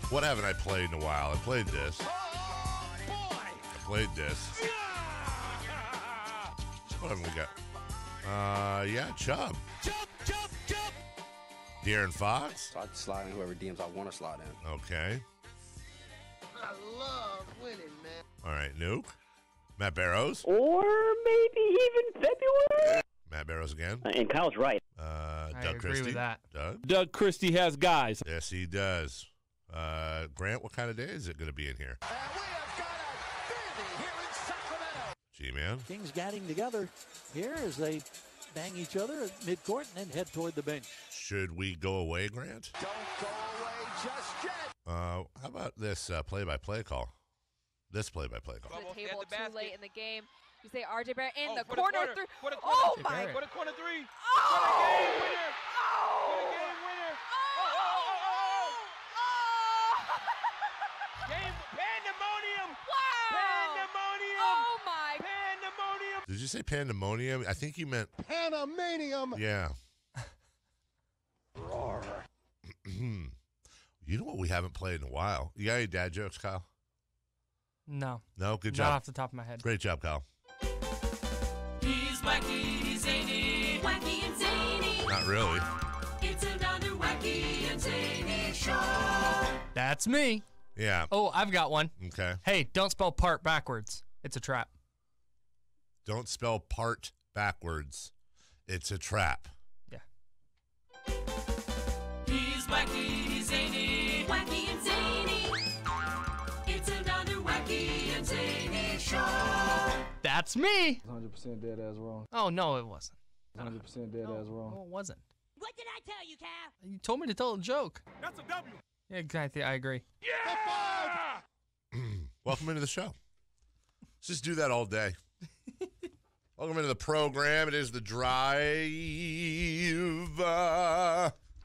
What haven't I played in a while? I played this. Oh, boy. I played this. What haven't we got? Yeah, Chubb. Jump. De'Aaron Fox. So I slide in whoever DMs I want to slide in. Okay. I love winning, man. All right, Nuke. Matt Barrows. Or maybe even February. Matt Barrows again. And Kyle's right. Doug I agree Christie. with that. Doug Christie has guys. Yes, he does. Grant, what kind of day is it going to be in here? And we have got a derby here in Sacramento. G-Man. Kings getting together here as they bang each other at midcourt and then head toward the bench. Should we go away, Grant? Don't go away just yet. How about this play-by-play call? This play-by-play call. The table too late in the game. You say RJ Barrett in the for corner. Oh, RJ my. Barrett. What a corner three. Oh. What a game winner. Oh. What a game winner. Game pandemonium. Wow. Pandemonium. Oh, my. Pandemonium. Did you say pandemonium? I think you meant... Panamanium. Yeah. Roar. You know what we haven't played in a while? You got any dad jokes, Kyle? No. No? Good Not job. off the top of my head. Great job, Kyle. He's wacky, he's zany, wacky and zany. Not really. It's another wacky and zany show. That's me. Yeah. Oh, I've got one. Okay. Hey, don't spell part backwards. It's a trap. Don't spell part backwards. It's a trap. Yeah. He's wacky, he's zany, wacky and zany. It's another wacky and zany show. That's me. 100% dead ass wrong. Oh, no, it wasn't. 100% dead ass wrong. No, it wasn't. What did I tell you, Cal? You told me to tell a joke. That's a W. Yeah, exactly. I agree. Yeah. Welcome into the show. Let's just do that all day. Welcome into the program. It is The Drive.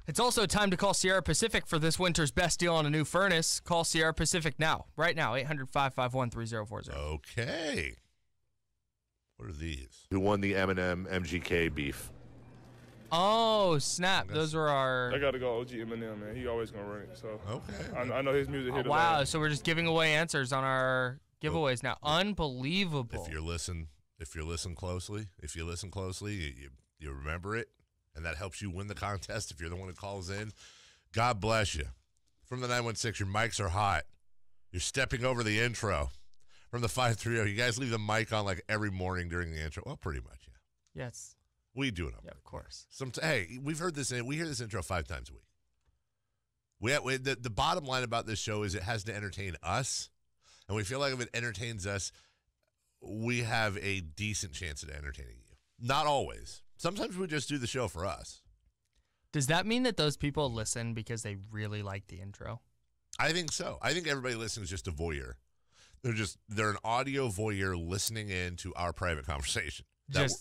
It's also time to call Sierra Pacific for this winter's best deal on a new furnace. Call Sierra Pacific now. Right now, 800-551-3040. Okay. What are these? Who won the M&M MGK beef? Oh, snap. Those were our... I got to go OG Eminem, man. He always going to run it. So Okay. I know his music hit. wow, so we're just giving away answers on our giveaways now. Unbelievable. If you listen closely, you remember it, and that helps you win the contest if you're the one who calls in. God bless you. From the 916, your mics are hot. You're stepping over the intro. From the 530, you guys leave the mic on like every morning during the intro. Well, pretty much, yeah. Yes. We do it. Yeah, of course. Hey, we've heard this. We hear this intro 5 times a week. The bottom line about this show is it has to entertain us, and we feel like if it entertains us, we have a decent chance at entertaining you. Not always. Sometimes we just do the show for us. Does that mean that those people listen because they really like the intro? I think so. I think everybody listening is just a voyeur. They're an audio voyeur listening in to our private conversation.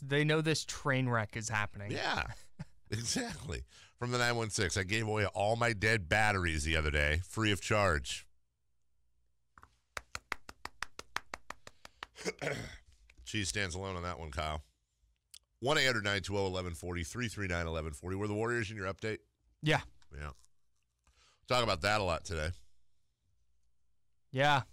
They know this train wreck is happening. Yeah, exactly. From the 916, I gave away all my dead batteries the other day, free of charge. Cheese stands alone on that one, Kyle. 1-800-920-1140, 339-1140. Were the Warriors in your update? Yeah. Yeah. Talk about that a lot today. Yeah.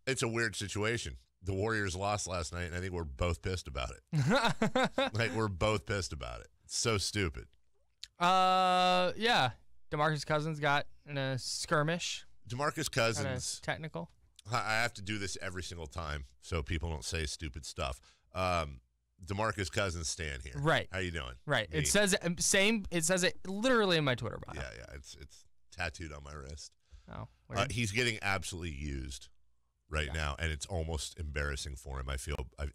It's a weird situation. The Warriors lost last night, and I think we're both pissed about it. We're both pissed about it. It's so stupid. Yeah. DeMarcus Cousins got in a skirmish. DeMarcus Cousins. Technical. I have to do this every single time so people don't say stupid stuff. DeMarcus Cousins stand here. Right. How you doing? Right. Me. It says it literally in my Twitter bio. Yeah. It's tattooed on my wrist. Oh. He's getting absolutely used right now, and it's almost embarrassing for him.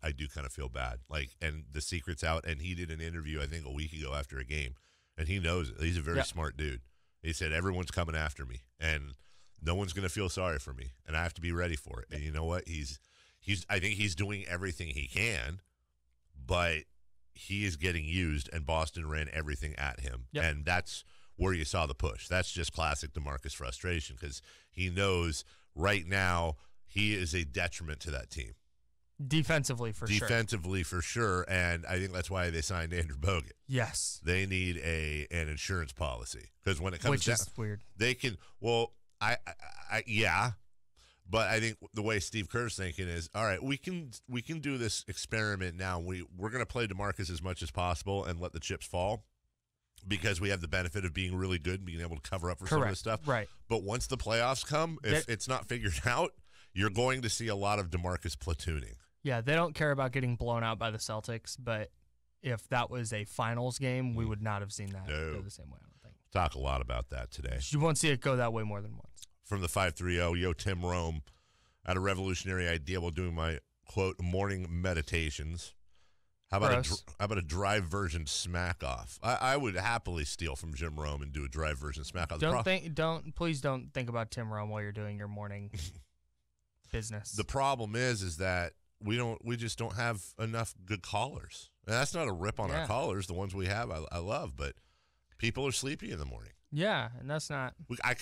I do kind of feel bad. And the secret's out, and he did an interview, I think, a week ago after a game, and he knows it. He's a very smart dude. He said, everyone's coming after me, and no one's going to feel sorry for me, and I have to be ready for it. And you know what? I think he's doing everything he can, but he is getting used, and Boston ran everything at him, and that's where you saw the push. That's just classic DeMarcus frustration, because he knows right now he is a detriment to that team. Defensively, for sure. And I think that's why they signed Andrew Bogut. Yes. They need an insurance policy, because when it comes Which is weird. They can, well, Yeah. But I think the way Steve Kerr's thinking is, all right, we can do this experiment now. We're going to play DeMarcus as much as possible and let the chips fall because we have the benefit of being really good and being able to cover up for some of this stuff. Right. But once the playoffs come, if it's not figured out, you're going to see a lot of DeMarcus platooning. Yeah, they don't care about getting blown out by the Celtics, but if that was a finals game, we would not have seen that go the same way, I don't think. Talk a lot about that today. You won't see it go that way more than once. From the 530, yo, Tim Rome, had a revolutionary idea while doing my, quote, morning meditations. How about a drive version smack off? I would happily steal from Jim Rome and do a drive version smack off. Please don't think about Tim Rome while you're doing your morning business. The problem is that we just don't have enough good callers. And that's not a rip on our callers. The ones we have, I love, but people are sleepy in the morning. Yeah, and that's not. I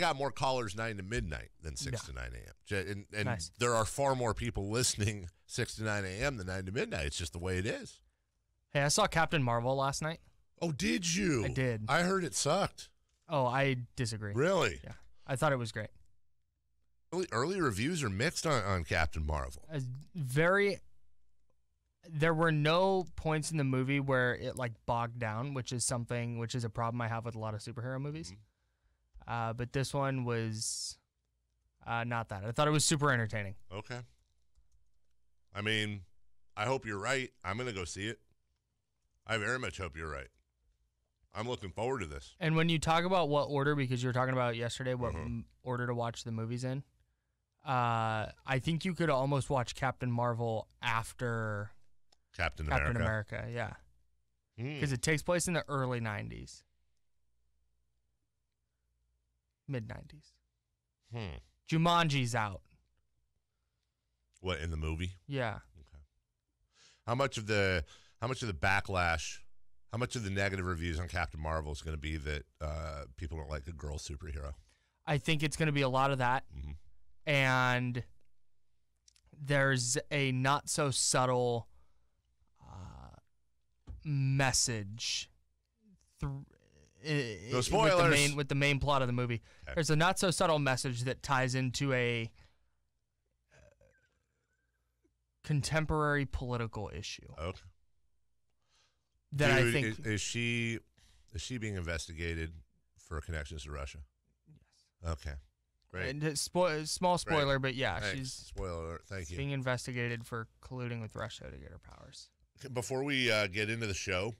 got more callers 9 to midnight than 6 to 9 a.m. And Nice. there are far more people listening 6 to 9 a.m. than 9 to midnight. It's just the way it is. Hey, I saw Captain Marvel last night. Oh, did you? I did. I heard it sucked. Oh, I disagree. Really? Yeah, I thought it was great. Early reviews are mixed on Captain Marvel. There were no points in the movie where it like bogged down, which is a problem I have with a lot of superhero movies. But this one was not that. I thought it was super entertaining. Okay. I mean, I hope you're right. I'm going to go see it. I very much hope you're right. I'm looking forward to this. And when you talk about what order, because you were talking about yesterday, what order to watch the movies in, I think you could almost watch Captain Marvel after Captain America, yeah. Because it takes place in the early 90s. Mid-90s. Jumanji's out. What, in the movie? Yeah. Okay. How much of the backlash, how much of the negative reviews on Captain Marvel is going to be that people don't like a girl superhero? I think it's going to be a lot of that. And there's a not so subtle message no spoilers. with the main plot of the movie. Okay. There's a not so subtle message that ties into a contemporary political issue. Okay. That Dude, I think is she being investigated for connections to Russia? Yes. Okay. Great. And small spoiler, Great. but yeah, Thanks. she's Spoiler alert. Thank you. being investigated for colluding with Russia to get her powers. Before we get into the show,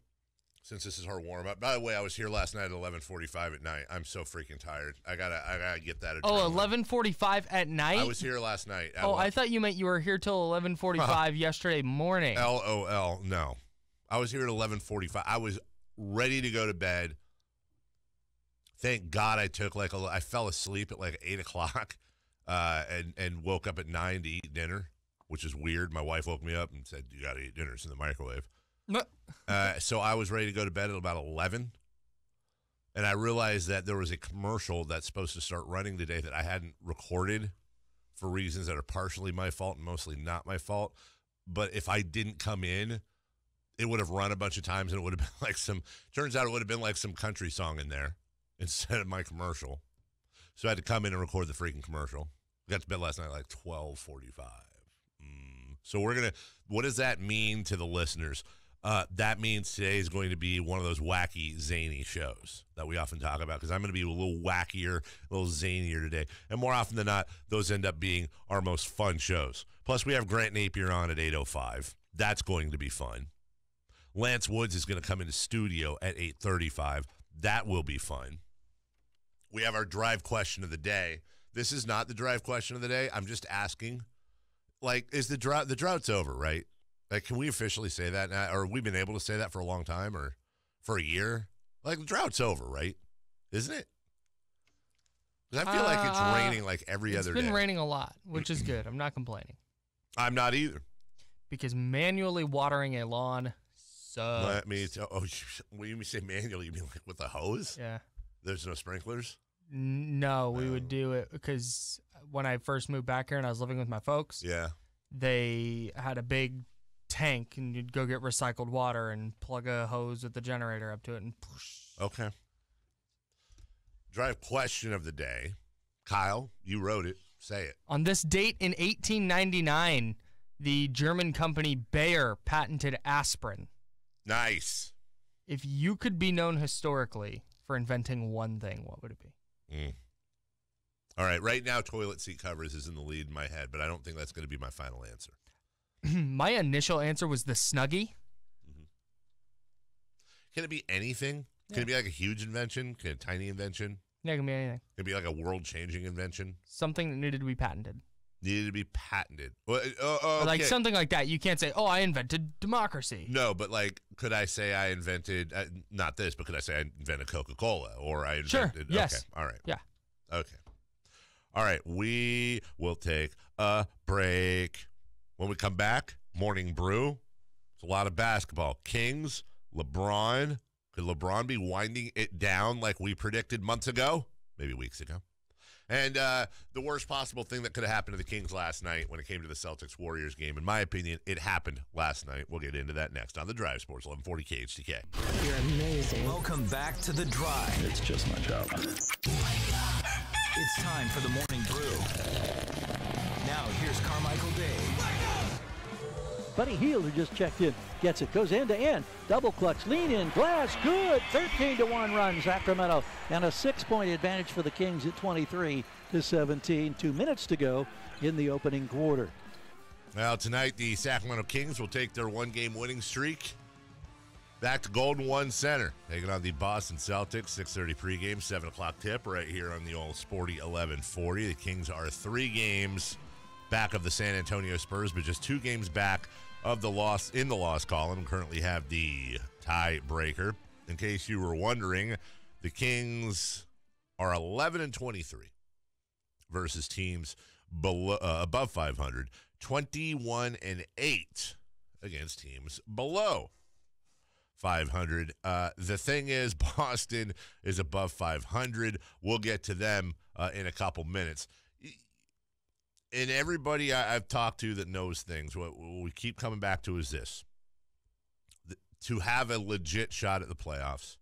since this is our warm up. By the way, I was here last night at 11:45 at night. I'm so freaking tired. I gotta get that. Oh, 11:45 at night. I was here last night. I thought you meant you were here till 11:45 yesterday morning. LOL. No, I was here at 11:45. I was ready to go to bed. Thank God I took I fell asleep at 8 o'clock, and woke up at 9 to eat dinner, which is weird. My wife woke me up and said, "You got to eat dinner. It's in the microwave." So I was ready to go to bed at about 11, and I realized that there was a commercial that's supposed to start running today that I hadn't recorded for reasons that are partially my fault and mostly not my fault. But if I didn't come in, it would have run a bunch of times, and it would have been turns out it would have been like some country song in there instead of my commercial. So I had to come in and record the freaking commercial. We got to bed last night at 12:45. So what does that mean to the listeners? That means today is going to be one of those wacky, zany shows that we often talk about, because I'm going to be a little wackier, a little zanier today. And more often than not, those end up being our most fun shows. Plus, we have Grant Napier on at 8:05. That's going to be fun. Lance Woods is going to come into studio at 8:35. That will be fun. We have our drive question of the day. This is not the drive question of the day. I'm just asking, is the drought's over, right? Can we officially say that now? Or have we been able to say that for a long time, or for a year? The drought's over, right? Isn't it? Because I feel like it's raining every other day. It's been raining a lot, which is good. I'm not complaining. I'm not either. Because manually watering a lawn sucks. When you say manually, you mean with a hose? Yeah. There's no sprinklers? No, we would do it because when I first moved back here and I was living with my folks, they had a big tank, and you'd go get recycled water and plug a hose with the generator up to it and push. Okay. Drive question of the day. Kyle, you wrote it. Say it. On this date in 1899, the German company Bayer patented aspirin. Nice. If you could be known historically for inventing one thing, what would it be? All right. Right now, toilet seat covers is in the lead in my head, but I don't think that's going to be my final answer. My initial answer was the Snuggie. Can it be anything? Can it be like a huge invention? Can it be a tiny invention? Yeah, it can be anything. Can it be like a world-changing invention? Something that needed to be patented. Needed to be patented. Well, Or like something like that. You can't say, "Oh, I invented democracy." No, but like, could I say I invented not this, but could I say I invented Coca-Cola or I invented? Sure. Yes. Okay. All right. Yeah. Okay. All right. We will take a break. When we come back, morning brew. It's a lot of basketball. Kings, LeBron. Could LeBron be winding it down like we predicted months ago? Maybe weeks ago. And the worst possible thing that could have happened to the Kings last night when it came to the Celtics-Warriors game, in my opinion, it happened last night. We'll get into that next on The Drive, Sports 1140 KHTK. You're amazing. Welcome back to The Drive. It's just my job. It's time for the Morning Brew. Now, here's Carmichael Dave. Buddy Hield, who just checked in, gets it, goes end to end, double clutch, lean in, glass, good, 13-1 run, Sacramento, and a 6-point advantage for the Kings at 23-17. 2 minutes to go in the opening quarter. Well, tonight the Sacramento Kings will take their one-game winning streak back to Golden One Center, taking on the Boston Celtics. 6:30 pregame, 7 o'clock tip right here on the old sporty 1140. The Kings are 3 games back of the San Antonio Spurs, but just 2 games back of the loss in the loss column. Currently have the tiebreaker. In case you were wondering, the Kings are 11-23 versus teams below, above 500, 21-8 against teams below 500. The thing is, Boston is above 500. We'll get to them in a couple minutes. And everybody I've talked to that knows things, what we keep coming back to is this. To have a legit shot at the playoffs,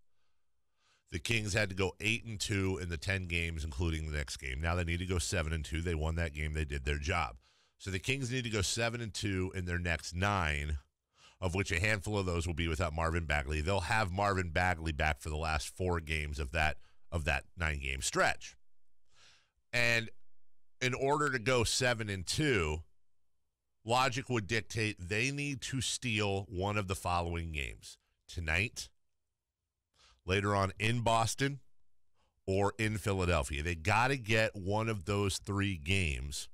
the Kings had to go 8-2 in the 10 games, including the next game. Now they need to go 7-2. They won that game. They did their job. So the Kings need to go 7-2 in their next 9, of which a handful of those will be without Marvin Bagley. They'll have Marvin Bagley back for the last 4 games of that 9-game stretch. And in order to go 7-2, logic would dictate they need to steal one of the following games. Tonight, later on in Boston, or in Philadelphia. They got to get one of those 3 games.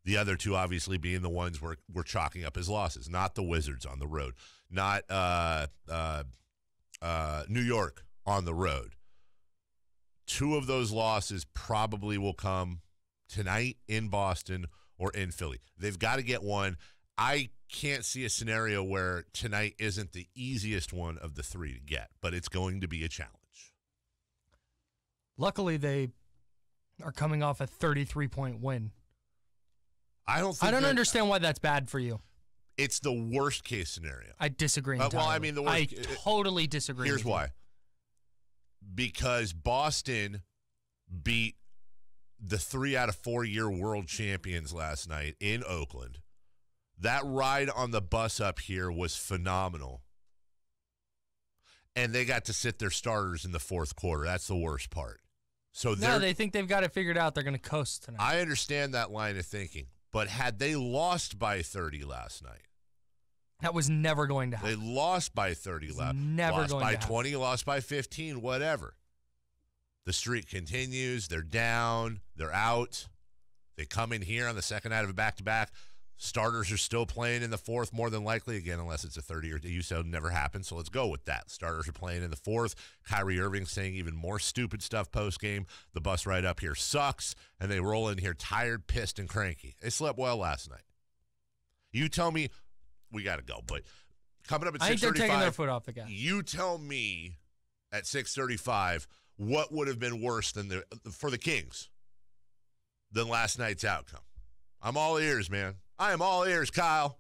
The other 2 obviously being the ones we're chalking up as losses, not the Wizards on the road, not New York on the road. 2 of those losses probably will come tonight in Boston or in Philly. They've got to get one. I can't see a scenario where tonight isn't the easiest one of the 3 to get, but it's going to be a challenge. Luckily, they are coming off a 33-point win. I don't understand why that's bad for you. It's the worst case scenario. I disagree entirely. Well, I mean, the worst. I totally disagree. Here's why. Because Boston beat the 3 out of 4 year world champions last night in Oakland. That ride on the bus up here was phenomenal. And they got to sit their starters in the 4th quarter. That's the worst part. So they think they've got it figured out. They're going to coast tonight. I understand that line of thinking. But had they lost by 30 last night, that was never going to happen. They lost by 30 last night. Never lost going by to happen. 20, lost by 15, whatever. The streak continues. They're down. They're out. They come in here on the second night of a back-to-back. Starters are still playing in the 4th, more than likely, again, unless it's a 30 or you said never happened, so let's go with that. Starters are playing in the 4th. Kyrie Irving saying even more stupid stuff post-game. The bus ride up here sucks, and they roll in here tired, pissed, and cranky. They slept well last night. You tell me, we got to go, but coming up at 6:35. I think they're taking their foot off the gas. You tell me at 6:35 what would have been worse than for the Kings than last night's outcome. I'm all ears, man. I am all ears, Kyle.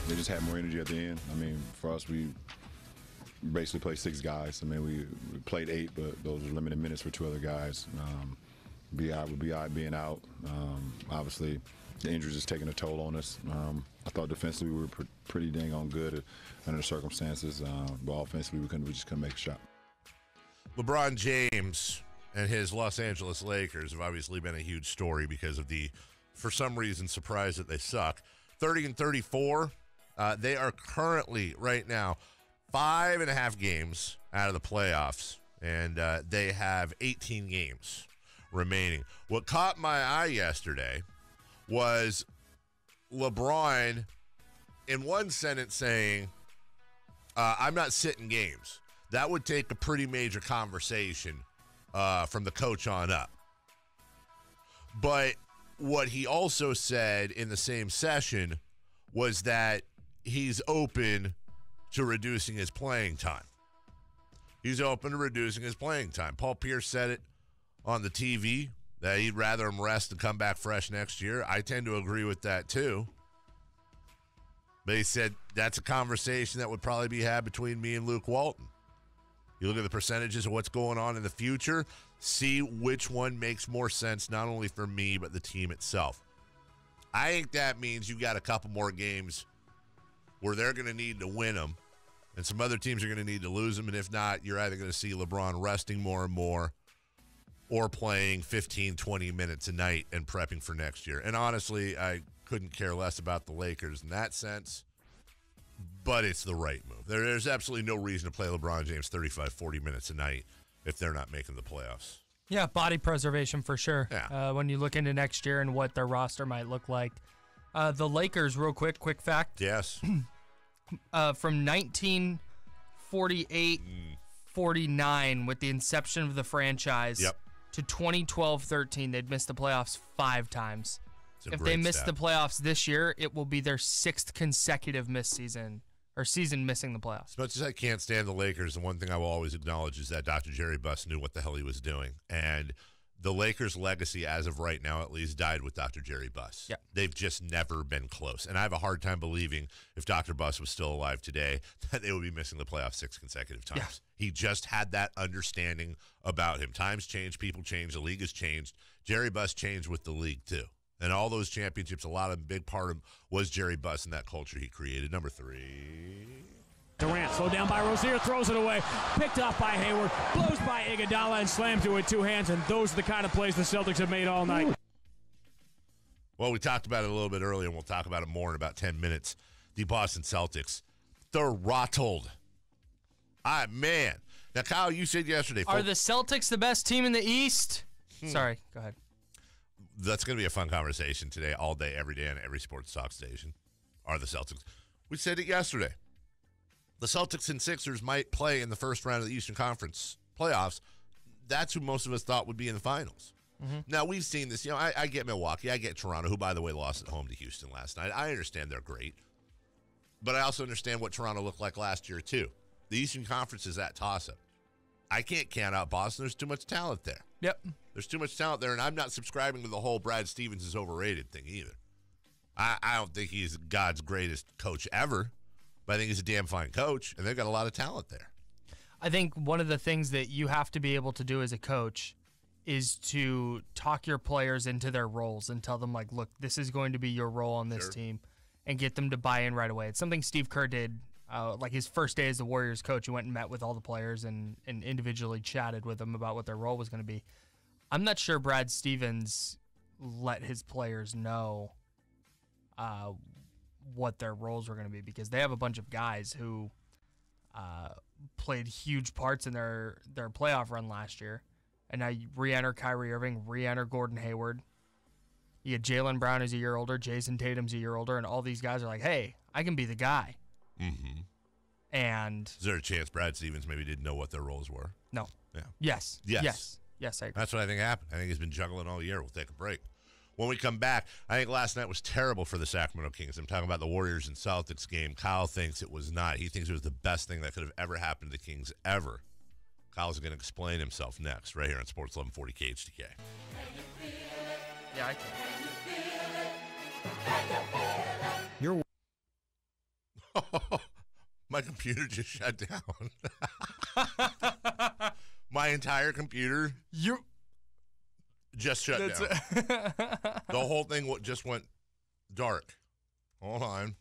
They just had more energy at the end. I mean, for us, we basically played 6 guys. I mean, we played 8, but those were limited minutes for 2 other guys. B.I. being out, obviously the injuries is taking a toll on us. I thought defensively we were pretty dang on good under the circumstances, but offensively we just couldn't make a shot. LeBron James and his Los Angeles Lakers have obviously been a huge story because of the, for some reason, surprise that they suck. 30-34. They are currently, right now, 5.5 games out of the playoffs, and they have 18 games remaining. What caught my eye yesterday was LeBron in one sentence saying, I'm not sitting games. That would take a pretty major conversation from the coach on up. But what he also said in the same session was that he's open to reducing his playing time. He's open to reducing his playing time. Paul Pierce said it on the TV that he'd rather him rest and come back fresh next year. I tend to agree with that too. But he said that's a conversation that would probably be had between me and Luke Walton. You look at the percentages of what's going on in the future, see which one makes more sense, not only for me, but the team itself. I think that means you got a couple more games where they're going to need to win them, and some other teams are going to need to lose them. And if not, you're either going to see LeBron resting more and more or playing 15, 20 minutes a night and prepping for next year. And honestly, I couldn't care less about the Lakers in that sense, but it's the right move. There's absolutely no reason to play LeBron James 35, 40 minutes a night if they're not making the playoffs. Yeah, body preservation for sure. Yeah. When you look into next year and what their roster might look like. The Lakers, real quick fact. Yes. From 1948-49, with the inception of the franchise, Yep. to 2012-13, they'd missed the playoffs 5 times. It's a If great they miss stat. the playoffs this year, it will be their 6th consecutive season missing the playoffs. As much as I can't stand the Lakers, the one thing I will always acknowledge is that Dr. Jerry Buss knew what the hell he was doing. And the Lakers' legacy, as of right now at least, died with Dr. Jerry Buss. Yeah. They've just never been close. And I have a hard time believing if Dr. Buss was still alive today that they would be missing the playoffs 6 consecutive times. Yeah. He just had that understanding about him. Times change, people change, the league has changed. Jerry Buss changed with the league too. And all those championships, a lot of big part of them was Jerry Buss and that culture he created. Number 3. Durant, slowed down by Rozier, throws it away. Picked off by Hayward, blows by Iguodala and slams it with 2 hands, and those are the kind of plays the Celtics have made all night. Well, we talked about it a little bit earlier, and we'll talk about it more in about 10 minutes. The Boston Celtics, they're throttled. Man. Now, Kyle, you said yesterday. Are the Celtics the best team in the East? Sorry, go ahead. That's going to be a fun conversation today, all day, every day, on every sports talk station. Are the Celtics? We said it yesterday. The Celtics and Sixers might play in the first round of the Eastern Conference playoffs. That's who most of us thought would be in the finals. Mm-hmm. Now, we've seen this. I get Milwaukee. I get Toronto, who, by the way, lost at home to Houston last night. I understand they're great. But I also understand what Toronto looked like last year, too. The Eastern Conference is that toss-up. I can't count out Boston. There's too much talent there. Yep. There's too much talent there, and I'm not subscribing to the whole Brad Stevens is overrated thing either. I don't think he's God's greatest coach ever, but I think he's a damn fine coach, and they've got a lot of talent there. I think one of the things that you have to be able to do as a coach is to talk your players into their roles and tell them, like, look, this is going to be your role on this team, and get them to buy in right away. It's something Steve Kerr did, like his first day as the Warriors coach. He went and met with all the players and individually chatted with them about what their role was going to be. I'm not sure Brad Stevens let his players know what their roles were going to be, because they have a bunch of guys who played huge parts in their playoff run last year. And now you re-enter Kyrie Irving, re-enter Gordon Hayward. You get Jaylen Brown who's a year older, Jason Tatum's a year older, and all these guys are like, hey, I can be the guy. Mm-hmm. And is there a chance Brad Stevens maybe didn't know what their roles were? No. Yeah. Yes. Yes, I agree. That's what I think happened. I think he's been juggling all year. We'll take a break. When we come back, I think last night was terrible for the Sacramento Kings. I'm talking about the Warriors and Celtics game. Kyle thinks it was not. He thinks it was the best thing that could have ever happened to the Kings ever. Kyle's going to explain himself next, right here on Sports 1140 KHTK. Yeah, I can. You're My computer just shut down. My entire computer just shut down. The whole thing just went dark. Hold on.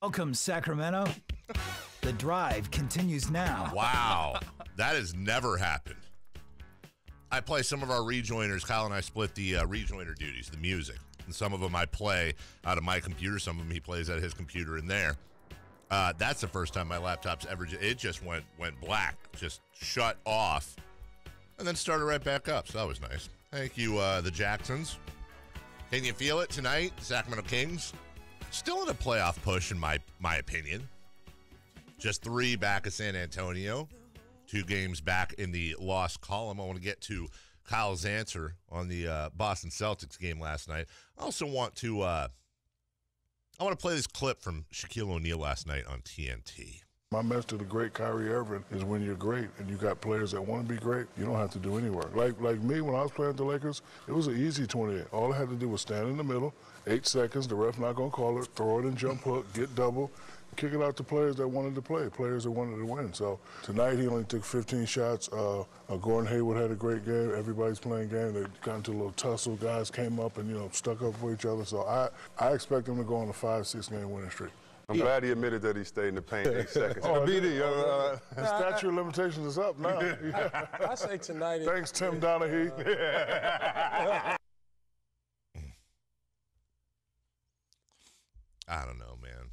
Welcome, Sacramento. The drive continues now. Wow. That has never happened. I play some of our rejoiners. Kyle and I split the rejoiner duties, the music. And some of them I play out of my computer. Some of them he plays out of his computer in there. That's the first time my laptop's ever... It just went black. Just shut off. And then started right back up. So that was nice. Thank you, the Jacksons. Can you feel it tonight? Sacramento Kings still in a playoff push, in my opinion. Just 3 back of San Antonio. 2 games back in the loss column. I want to get to Kyle's answer on the Boston Celtics game last night. I also want to I want to play this clip from Shaquille O'Neal last night on TNT. My message to the great Kyrie Irving is when you're great and you got players that want to be great, you don't have to do any work. Like me, when I was playing at the Lakers, it was an easy 28. All I had to do was stand in the middle, 8 seconds, the ref not going to call it, throw it in jump hook, get double, kick it out to players that wanted to play, players that wanted to win. So tonight he only took 15 shots. Gordon Hayward had a great game. Everybody's playing game. They got into a little tussle. Guys came up and, stuck up for each other. So I expect them to go on a 5-6 game winning streak. I'm glad he admitted that he stayed in the paint 8 seconds. The statute of limitations is up now. I say tonight. Thanks, Tim Donaghy. I don't know, man.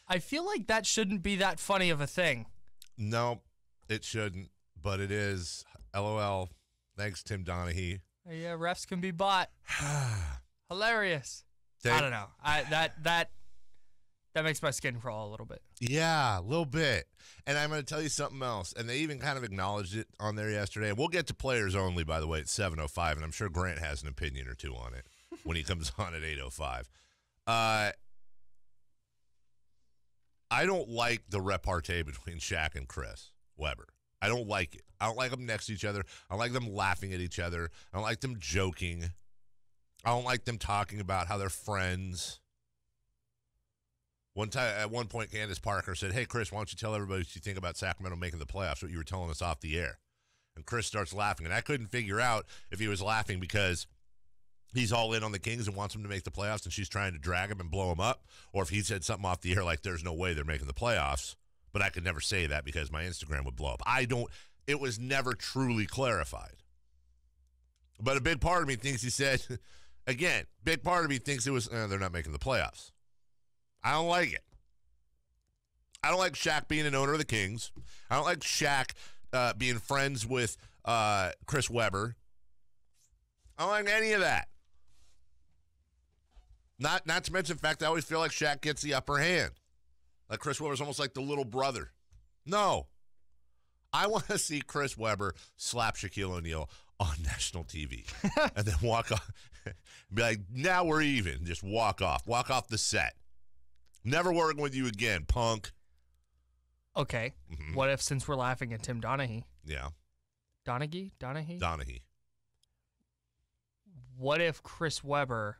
I feel like that shouldn't be that funny of a thing. No, it shouldn't, but it is. LOL. Thanks, Tim Donaghy. Yeah, refs can be bought. Hilarious. I don't know. That makes my skin crawl a little bit. Yeah, a little bit. And I'm going to tell you something else. And they even kind of acknowledged it on there yesterday. And we'll get to players only, by the way, at 7:05. And I'm sure Grant has an opinion or two on it when he comes on at 8:05. I don't like the repartee between Shaq and Chris Webber. I don't like it. I don't like them next to each other. I don't like them laughing at each other. I don't like them joking. I don't like them talking about how they're friends. At one point, Candace Parker said, "Hey, Chris, why don't you tell everybody what you think about Sacramento making the playoffs, what you were telling us off the air?" And Chris starts laughing. And I couldn't figure out if he was laughing because he's all in on the Kings and wants them to make the playoffs and she's trying to drag him and blow him up, or if he said something off the air like there's no way they're making the playoffs. But I could never say that because my Instagram would blow up. It was never truly clarified. But a big part of me thinks he said... Again, big part of me thinks it was, they're not making the playoffs. I don't like it. I don't like Shaq being an owner of the Kings. I don't like Shaq being friends with Chris Webber. I don't like any of that. Not to mention the fact I always feel like Shaq gets the upper hand. Like Chris Webber's almost like the little brother. No. I want to see Chris Webber slap Shaquille O'Neal on national TV and then walk off. Be like, now we're even. Just walk off. Walk off the set. Never working with you again, punk. Okay. Mm-hmm. What if, since we're laughing at Tim Donaghy? Yeah. Donaghy? What if Chris Webber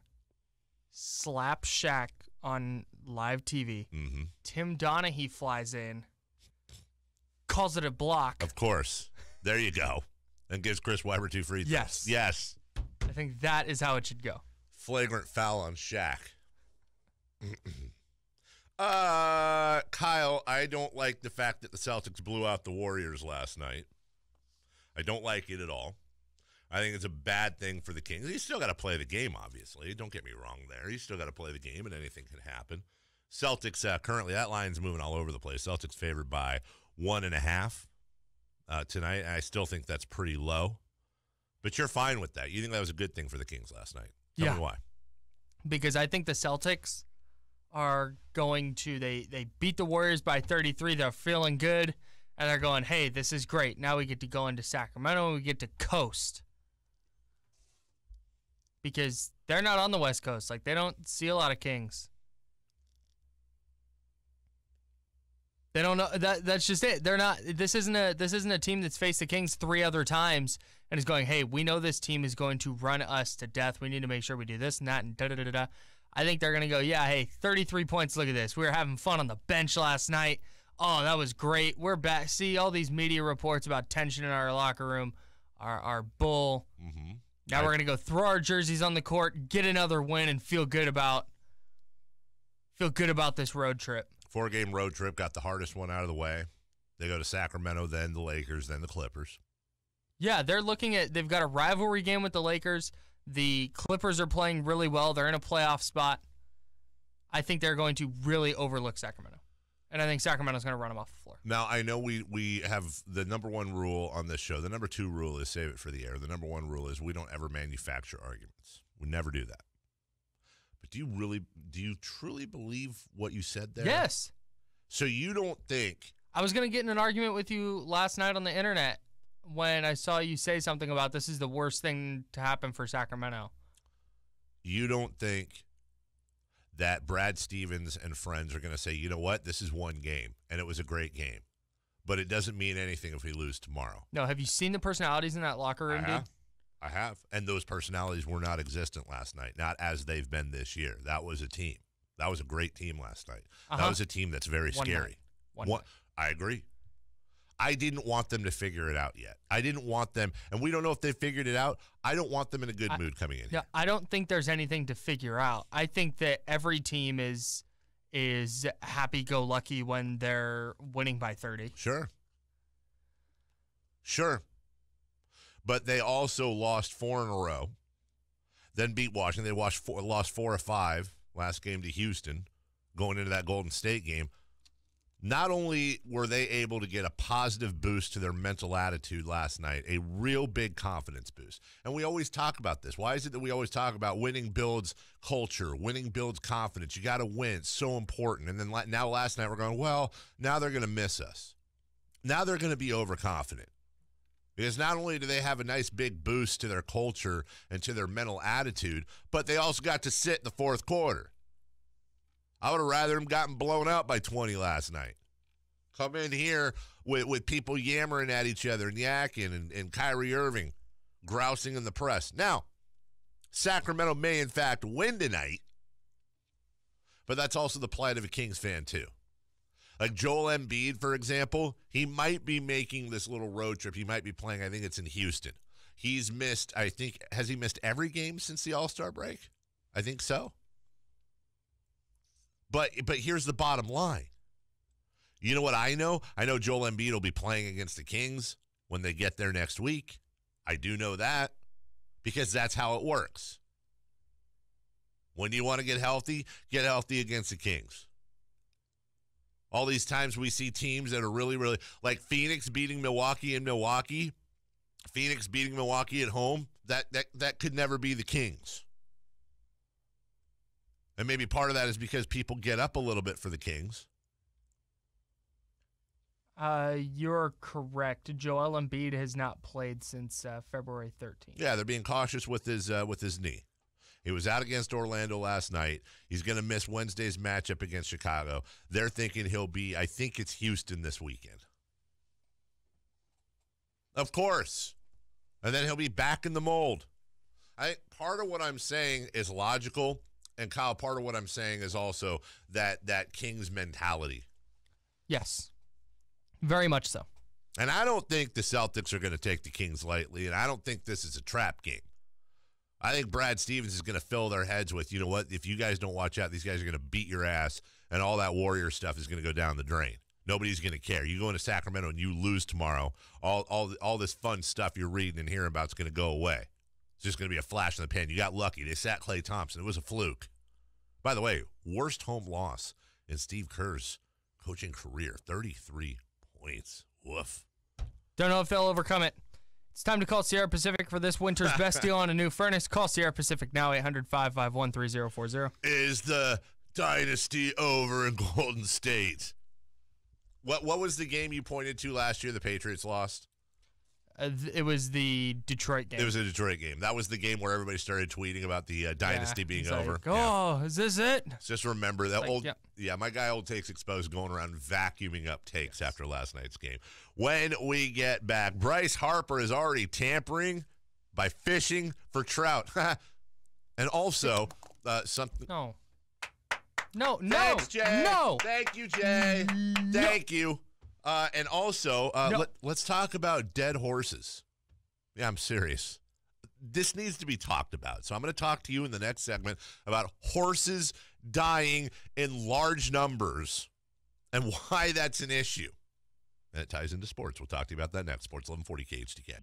slaps Shaq on live TV? Mm-hmm. Tim Donaghy flies in, calls it a block. Of course. There you go. And gives Chris Webber 2 free throws. Yes. Yes. I think that is how it should go. Flagrant foul on Shaq. Kyle, I don't like the fact that the Celtics blew out the Warriors last night. I don't like it at all. I think it's a bad thing for the Kings. You still got to play the game, obviously. Don't get me wrong there. You still got to play the game, and anything can happen. Celtics, currently, that line's moving all over the place. Celtics favored by 1.5 tonight. I still think that's pretty low. But you're fine with that. You think that was a good thing for the Kings last night. Tell me why. Because I think the Celtics are going to, they beat the Warriors by 33. They're feeling good. And they're going, hey, this is great. Now we get to go into Sacramento and we get to coast. Because they're not on the West Coast. Like, they don't see a lot of Kings. They don't know. That's just it. They're not. This isn't a team that's faced the Kings 3 other times and is going, hey, we know this team is going to run us to death. We need to make sure we do this and that and da-da-da-da-da. I think they're going to go, yeah, hey, 33 points, look at this. We were having fun on the bench last night. Oh, that was great. We're back. See, all these media reports about tension in our locker room are bull. Mm-hmm. Now we're going to go throw our jerseys on the court, get another win, and feel good about this road trip. 4-game road trip, got the hardest one out of the way. They go to Sacramento, then the Lakers, then the Clippers. Yeah, they've got a rivalry game with the Lakers. The Clippers are playing really well. They're in a playoff spot. I think they're going to really overlook Sacramento. And I think Sacramento's going to run them off the floor. Now, I know we have the number one rule on this show. The number 2 rule is save it for the air. The number 1 rule is we don't ever manufacture arguments. We never do that. But do you truly believe what you said there? Yes. So you don't think... I was going to get in an argument with you last night on the internet when I saw you say something about this is the worst thing to happen for Sacramento. You don't think that Brad Stevens and friends are going to say, you know what, this is one game, and it was a great game, but it doesn't mean anything if we lose tomorrow. No, have you seen the personalities in that locker room, dude? I have. And those personalities were not existent last night, not as they've been this year. That was a team. That was a great team last night. That was a team that's very scary. I agree. I didn't want them to figure it out yet. I didn't want them, and we don't know if they figured it out. I don't want them in a good mood coming in here. I don't think there's anything to figure out. I think that every team is happy-go-lucky when they're winning by 30. Sure. But they also lost 4 in a row, then beat Washington. They lost 4 of 5 last game to Houston, going into that Golden State game. Not only were they able to get a positive boost to their mental attitude last night, a real big confidence boost. And we always talk about this. Why is it that we always talk about winning builds culture, winning builds confidence? You got to win. It's so important. And then now last night we're going, well, now they're going to miss us. Now they're going to be overconfident. Because not only do they have a nice big boost to their culture and to their mental attitude, but they also got to sit the fourth quarter. I would have rather them gotten blown out by 20 last night. Come in here with people yammering at each other and yakking and Kyrie Irving grousing in the press. Now, Sacramento may in fact win tonight, but that's also the plight of a Kings fan too. Like Joel Embiid, for example, he might be making this little road trip. He might be playing, I think it's in Houston. He's missed, has he missed every game since the All-Star break? I think so. But here's the bottom line. You know what I know? I know Joel Embiid will be playing against the Kings when they get there next week. I do know that because that's how it works. When you want to get healthy against the Kings. All these times we see teams that are really, really, like Phoenix beating Milwaukee in Milwaukee, Phoenix beating Milwaukee at home, that could never be the Kings. And maybe part of that is because people get up a little bit for the Kings. You're correct. Joel Embiid has not played since February 13th. Yeah, they're being cautious with his knee. He was out against Orlando last night. He's going to miss Wednesday's matchup against Chicago. They're thinking he'll be, I think it's Houston this weekend. Of course. And then he'll be back in the mold. Part of what I'm saying is logical. And Kyle, part of what I'm saying is also that Kings mentality. Yes, very much so. And I don't think the Celtics are going to take the Kings lightly, and I don't think this is a trap game. I think Brad Stevens is going to fill their heads with, you know what, if you guys don't watch out, these guys are going to beat your ass, and all that Warrior stuff is going to go down the drain. Nobody's going to care. You go into Sacramento and you lose tomorrow, all this fun stuff you're reading and hearing about is going to go away. It's just going to be a flash in the pan. You got lucky. They sat Klay Thompson. It was a fluke. By the way, worst home loss in Steve Kerr's coaching career, 33 points. Woof. Don't know if they'll overcome it. It's time to call Sierra Pacific for this winter's best deal on a new furnace. Call Sierra Pacific now, 800-551-3040. Is the dynasty over in Golden State? What was the game you pointed to last year the Patriots lost? It was the Detroit game. It was a Detroit game. That was the game where everybody started tweeting about the dynasty being over. Is this it? Just remember that my guy Old Takes Exposed going around vacuuming up takes after last night's game. When we get back, Bryce Harper is already tampering by fishing for trout. And also, something. No. No. Thanks, Jay. No. Thank you, Jay. Thank you. And also, let's talk about dead horses. Yeah, I'm serious. This needs to be talked about. So I'm going to talk to you in the next segment about horses dying in large numbers and why that's an issue. And it ties into sports. We'll talk to you about that next. Sports 1140 KHTK.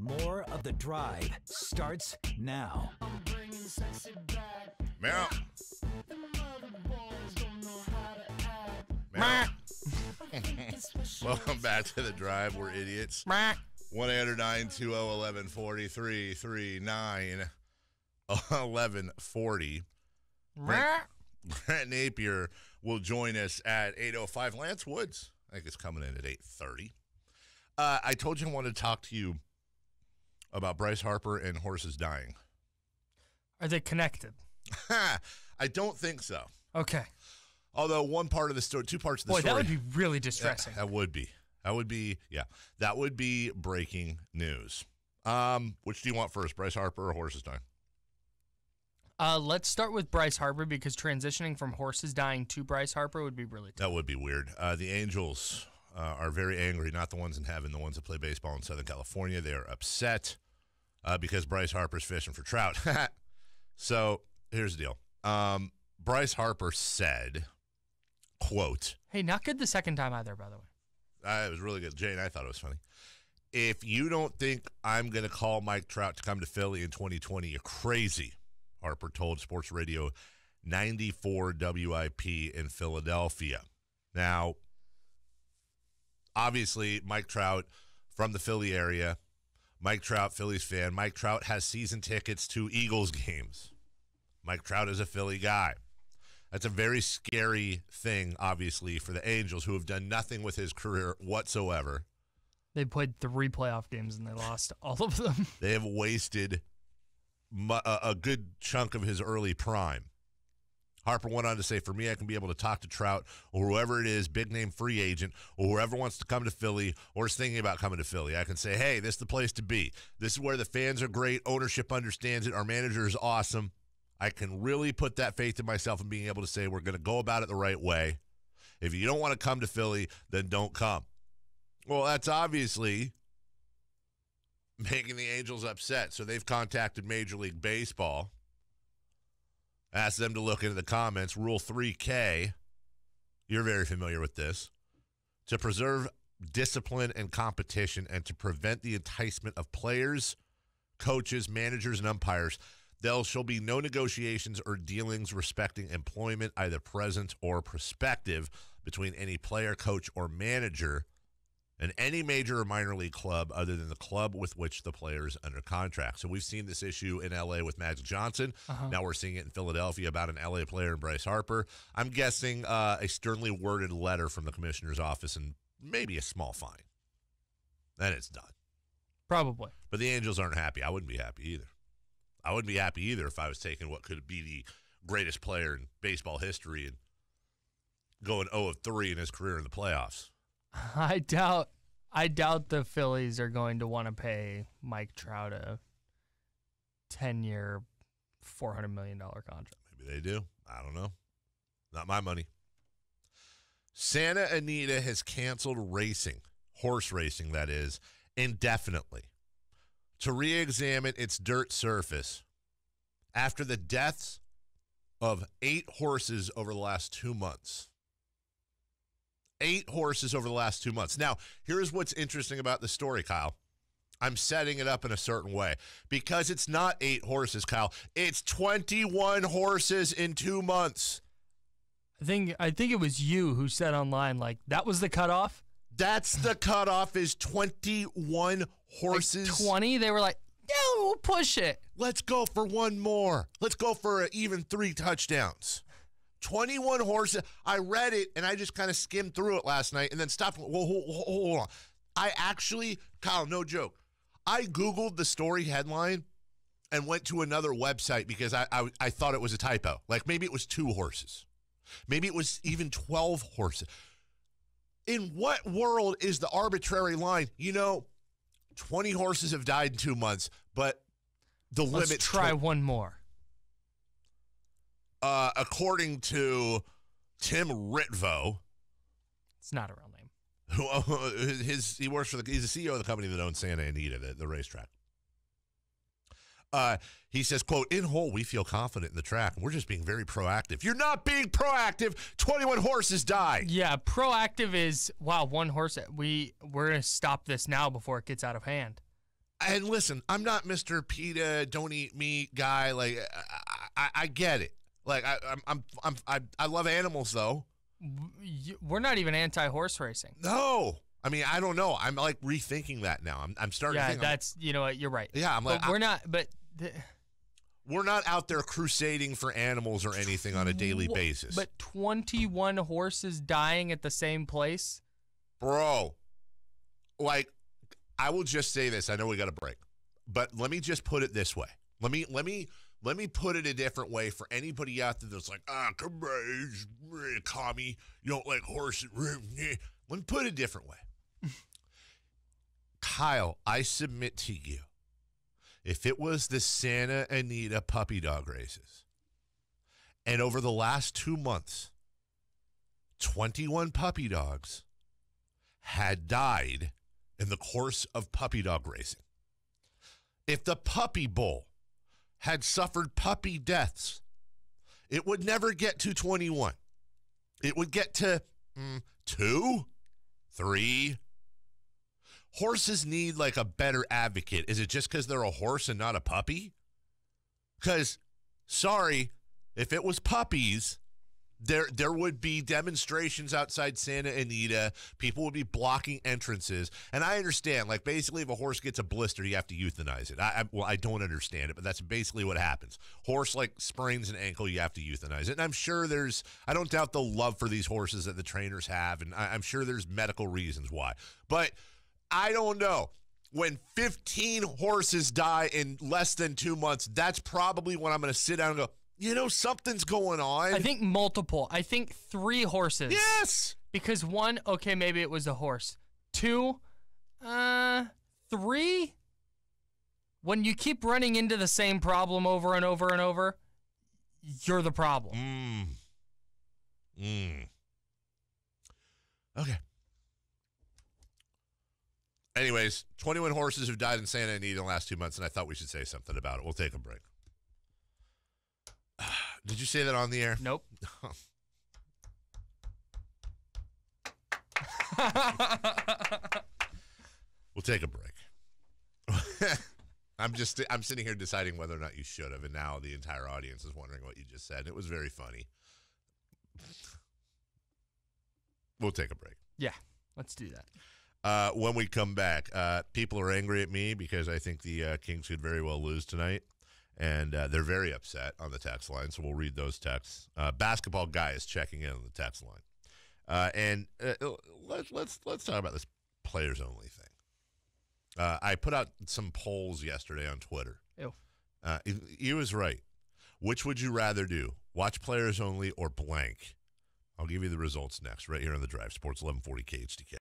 More of The Drive starts now. Meow. Welcome back to The Drive. We're idiots. 1-800-920-1140, 339-1140. Grant Napier will join us at 8:05. Lance Woods, I think, is coming in at 8:30. I told you I wanted to talk to you about Bryce Harper and horses dying. Are they connected? I don't think so. Okay. Although one part of the story, two parts of the story. Boy, that would be really distressing. That would be. That would be breaking news. Which do you want first, Bryce Harper or horses dying? Let's start with Bryce Harper because transitioning from horses dying to Bryce Harper would be really tough. That would be weird. The Angels are very angry, not the ones in heaven, the ones that play baseball in Southern California. They are upset because Bryce Harper's fishing for trout. So here's the deal. Bryce Harper said, quote. Hey, not good the second time either, by the way. It was really good. Jay and I thought it was funny. If you don't think I'm going to call Mike Trout to come to Philly in 2020, you're crazy, Harper told Sports Radio 94 WIP in Philadelphia. Now, obviously, Mike Trout from the Philly area, Mike Trout, Phillies fan. Mike Trout has season tickets to Eagles games. Mike Trout is a Philly guy. That's a very scary thing, obviously, for the Angels, who have done nothing with his career whatsoever. They played 3 playoff games, and they lost all of them. They have wasted a good chunk of his early prime. Harper went on to say, for me, I can be able to talk to Trout or whoever it is, big-name free agent, or whoever wants to come to Philly or is thinking about coming to Philly. I can say, hey, this is the place to be. This is where the fans are great. Ownership understands it. Our manager is awesome. I can really put that faith in myself and being able to say we're going to go about it the right way. If you don't want to come to Philly, then don't come. Well, that's obviously making the Angels upset. So they've contacted Major League Baseball, asked them to look into the comments. Rule 3K, you're very familiar with this, to preserve discipline and competition and to prevent the enticement of players, coaches, managers, and umpires. There shall be no negotiations or dealings respecting employment, either present or prospective, between any player, coach, or manager and any major or minor league club other than the club with which the player is under contract. So we've seen this issue in L.A. with Magic Johnson. Now we're seeing it in Philadelphia about an L.A. player and Bryce Harper. I'm guessing a sternly worded letter from the commissioner's office and maybe a small fine. Then it's done. Probably. But the Angels aren't happy. I wouldn't be happy either. I wouldn't be happy either if I was taking what could be the greatest player in baseball history and going 0-3 in his career in the playoffs. I doubt the Phillies are going to want to pay Mike Trout a 10-year, $400 million contract. Maybe they do. I don't know. Not my money. Santa Anita has canceled racing, horse racing that is, indefinitely, to re-examine its dirt surface after the deaths of 8 horses over the last 2 months. 8 horses over the last 2 months. Now, here's what's interesting about the story, Kyle. I'm setting it up in a certain way because it's not 8 horses, Kyle. It's 21 horses in 2 months. I think it was you who said online, like, that was the cutoff? That's the cutoff is 21 horses. Like 20? They were like, yeah, we'll push it. Let's go for one more. Let's go for even 3 touchdowns. 21 horses. I read it, and I just kind of skimmed through it last night and then stopped. Well, hold on. I actually, Kyle, no joke, I Googled the story headline and went to another website because I thought it was a typo. Like maybe it was 2 horses. Maybe it was even 12 horses. In what world is the arbitrary line? 20 horses have died in 2 months, but the limit. Let's try one more. according to Tim Ritvo, It's not a real name. he's the CEO of the company that owns Santa Anita, the racetrack. He says, quote, in whole, we feel confident in the track, and we're just being very proactive. You're not being proactive. 21 horses died. Yeah, proactive is, wow, one horse. We're going to stop this now before it gets out of hand. And listen, I'm not Mr. PETA, don't eat meat guy. Like, I get it. Like, I love animals, though. We're not even anti-horse racing. No. I mean, I don't know. I'm like rethinking that now. I'm starting to think. Yeah, you know what, you're right. Yeah, I'm like, but we're not, we're not out there crusading for animals or anything on a daily basis. But 21 horses dying at the same place? Bro, like, I will just say this. I know we got a break, but let me just put it this way. Let me put it a different way for anybody out there that's like, come on, commie, you don't like horses. Let me put it a different way. Kyle, I submit to you, if it was the Santa Anita puppy dog races, and over the last 2 months, 21 puppy dogs had died in the course of puppy dog racing, if the Puppy Bowl had suffered puppy deaths, it would never get to 21. It would get to 2, 3. Horses need like a better advocate. Is it just because they're a horse and not a puppy? Because, sorry, if it was puppies, there would be demonstrations outside Santa Anita. People would be blocking entrances. And I understand, like, basically if a horse gets a blister, you have to euthanize it. I don't understand it, but that's basically what happens. Horse, like, sprains an ankle, you have to euthanize it. And I'm sure I don't doubt the love for these horses that the trainers have, and I'm sure there's medical reasons why. But I don't know. When 15 horses die in less than 2 months, that's probably when I'm going to sit down and go, you know, something's going on. I think multiple. I think 3 horses. Yes. Because 1, okay, maybe it was a horse. 2, 3. When you keep running into the same problem over and over and over, you're the problem. Okay. Anyways, 21 horses have died in Santa Anita in the last 2 months, and I thought we should say something about it. We'll take a break. Did you say that on the air? Nope. We'll take a break. I'm sitting here deciding whether or not you should have, and now the entire audience is wondering what you just said. It was very funny. We'll take a break. Yeah, let's do that. When we come back, people are angry at me because I think the Kings could very well lose tonight, and they're very upset on the text line, so we'll read those texts. Basketball guy is checking in on the text line. And let's talk about this players only thing. I put out some polls yesterday on Twitter. Ew. He was right. Which would you rather do? Watch players only or blank? I'll give you the results next, right here on the Drive. Sports 1140 KHTK.